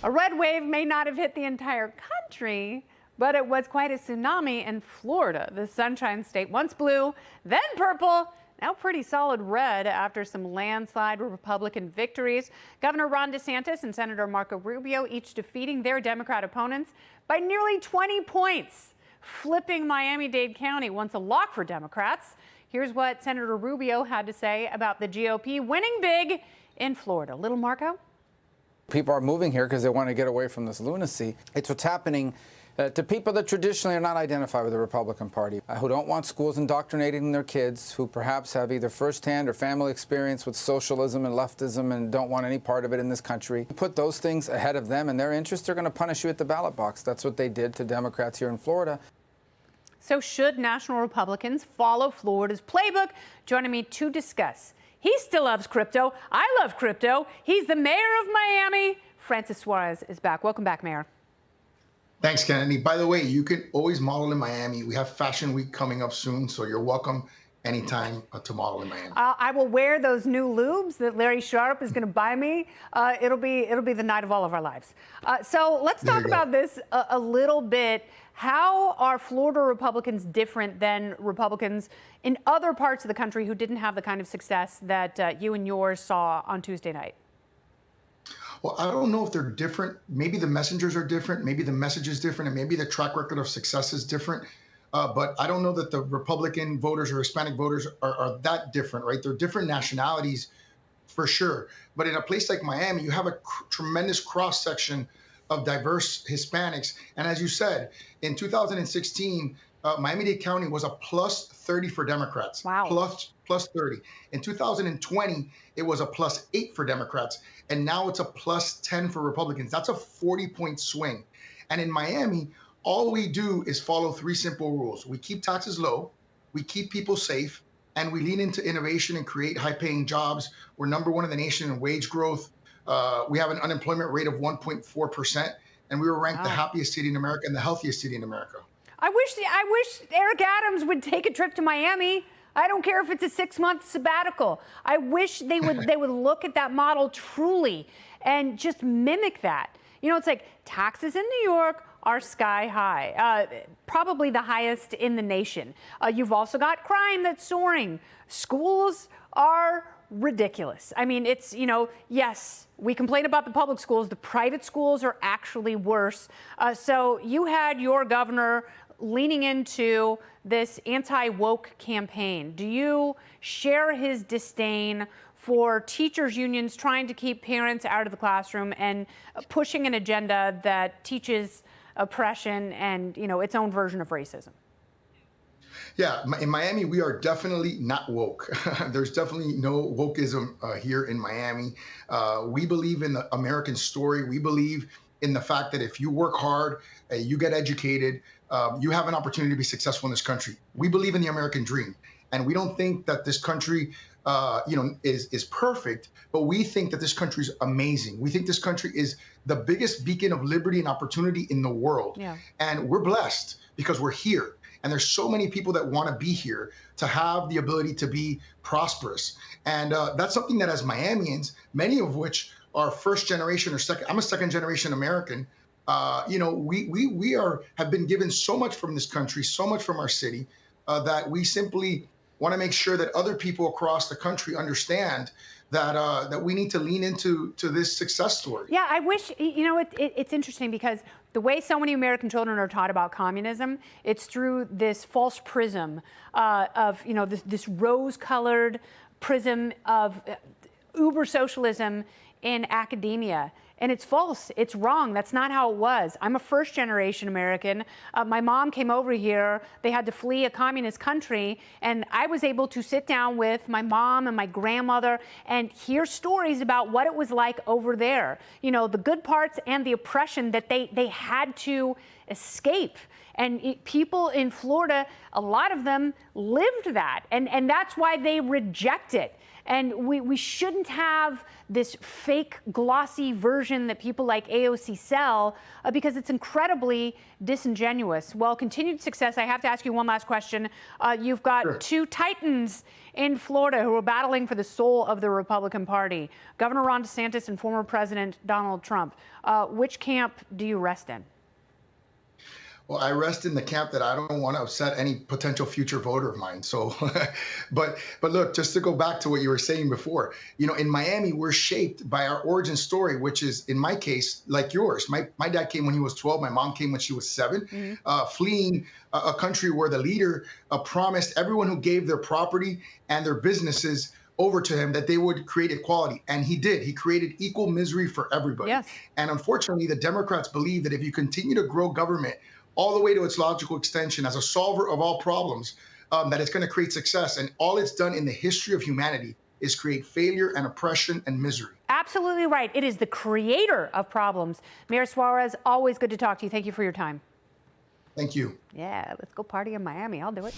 A red wave may not have hit the entire country, but it was quite a tsunami in Florida, the Sunshine State. Once blue, then purple, now pretty solid red after some landslide Republican victories. Governor Ron DeSantis and Senator Marco Rubio each defeating their Democrat opponents by nearly 20 points, flipping Miami-Dade County, once a lock for Democrats. Here's what Senator Rubio had to say about the GOP winning big in Florida. Little Marco? People are moving here because they want to get away from this lunacy. It's what's happening to people that traditionally are not identified with the Republican Party, who don't want schools indoctrinating their kids, who perhaps have either firsthand or family experience with socialism and leftism and don't want any part of it in this country. Put those things ahead of them and their interests, they're going to punish you at the ballot box. That's what they did to Democrats here in Florida. So should national Republicans follow Florida's playbook? Joining me to discuss. He still loves crypto. I love crypto. He's the mayor of Miami. Francis Suarez is back. Welcome back, Mayor. Thanks, Kennedy. By the way, you can always model in Miami. We have Fashion Week coming up soon, so you're welcome anytime to model in Miami. I will wear those new lubes that Larry Sharp is going to buy me. It'll be the night of all of our lives. So let's talk about this a little bit. How are Florida Republicans different than Republicans in other parts of the country who didn't have the kind of success that you and yours saw on Tuesday night? Well, I don't know if they're different. Maybe the messengers are different. Maybe the message is different. And maybe the track record of success is different. But I don't know that the Republican voters or Hispanic voters are that different, right? They're different nationalities for sure. But in a place like Miami, you have a tremendous cross-section of diverse Hispanics. And as you said, in 2016, Miami-Dade County was a plus 30 for Democrats. Wow. Plus 30. In 2020, it was a plus 8 for Democrats. And now it's a plus 10 for Republicans. That's a 40-point swing. And in Miami, all we do is follow 3 simple rules. We keep taxes low, we keep people safe, and we lean into innovation and create high-paying jobs. We're #1 in the nation in wage growth. We have an unemployment rate of 1.4%, and we were ranked the happiest city in America and the healthiest city in America. I wish Eric Adams would take a trip to Miami. I don't care if it's a 6-month sabbatical. I wish they would look at that model truly and just mimic that. You know, it's like taxes in New York are sky high, probably the highest in the nation. You've also got crime that's soaring. Schools are ridiculous. I mean, it's, you know, yes, we complain about the public schools. The private schools are actually worse. So you had your governor leaning into this anti-woke campaign. Do you share his disdain for teachers' unions trying to keep parents out of the classroom and pushing an agenda that teaches oppression and, you know, its own version of racism? Yeah, in Miami, we are definitely not woke. There's definitely no wokeism here in Miami. We believe in the American story. We believe in the fact that if you work hard, you get educated, you have an opportunity to be successful in this country. We believe in the American dream. And we don't think that this country is perfect, but we think that this country is amazing. We think this country is the biggest beacon of liberty and opportunity in the world. Yeah. And we're blessed because we're here. And there's so many people that want to be here to have the ability to be prosperous. And that's something that as Miamians, many of which are first generation or second, I'm a second generation American. We have been given so much from this country, so much from our city, that we simply want to make sure that other people across the country understand that we need to lean into this success story. Yeah, I wish, it's interesting because the way so many American children are taught about communism, it's through this false prism of, this rose-colored prism of uber socialism in academia. And it's false. It's wrong. That's not how it was. I'm a first-generation American. My mom came over here. They had to flee a communist country. And I was able to sit down with my mom and my grandmother and hear stories about what it was like over there. You know, the good parts and the oppression that they had to escape. And people in Florida, a lot of them lived that. And that's why they reject it. And we shouldn't have this fake glossy version that people like AOC sell because it's incredibly disingenuous. Well, continued success. I have to ask you one last question. You've got Sure. two titans in Florida who are battling for the soul of the Republican Party, Governor Ron DeSantis and former President Donald Trump. Which camp do you rest in? Well, I rest in the camp that I don't want to upset any potential future voter of mine. So, but look, just to go back to what you were saying before, in Miami, we're shaped by our origin story, which is, in my case, like yours. My dad came when he was 12. My mom came when she was 7, fleeing a country where the leader promised everyone who gave their property and their businesses over to him that they would create equality. And he did. He created equal misery for everybody. Yes. And unfortunately, the Democrats believe that if you continue to grow government all the way to its logical extension as a solver of all problems, that it's going to create success. And all it's done in the history of humanity is create failure and oppression and misery. Absolutely right. It is the creator of problems. Mayor Suarez, always good to talk to you. Thank you for your time. Thank you. Yeah, let's go party in Miami. I'll do it.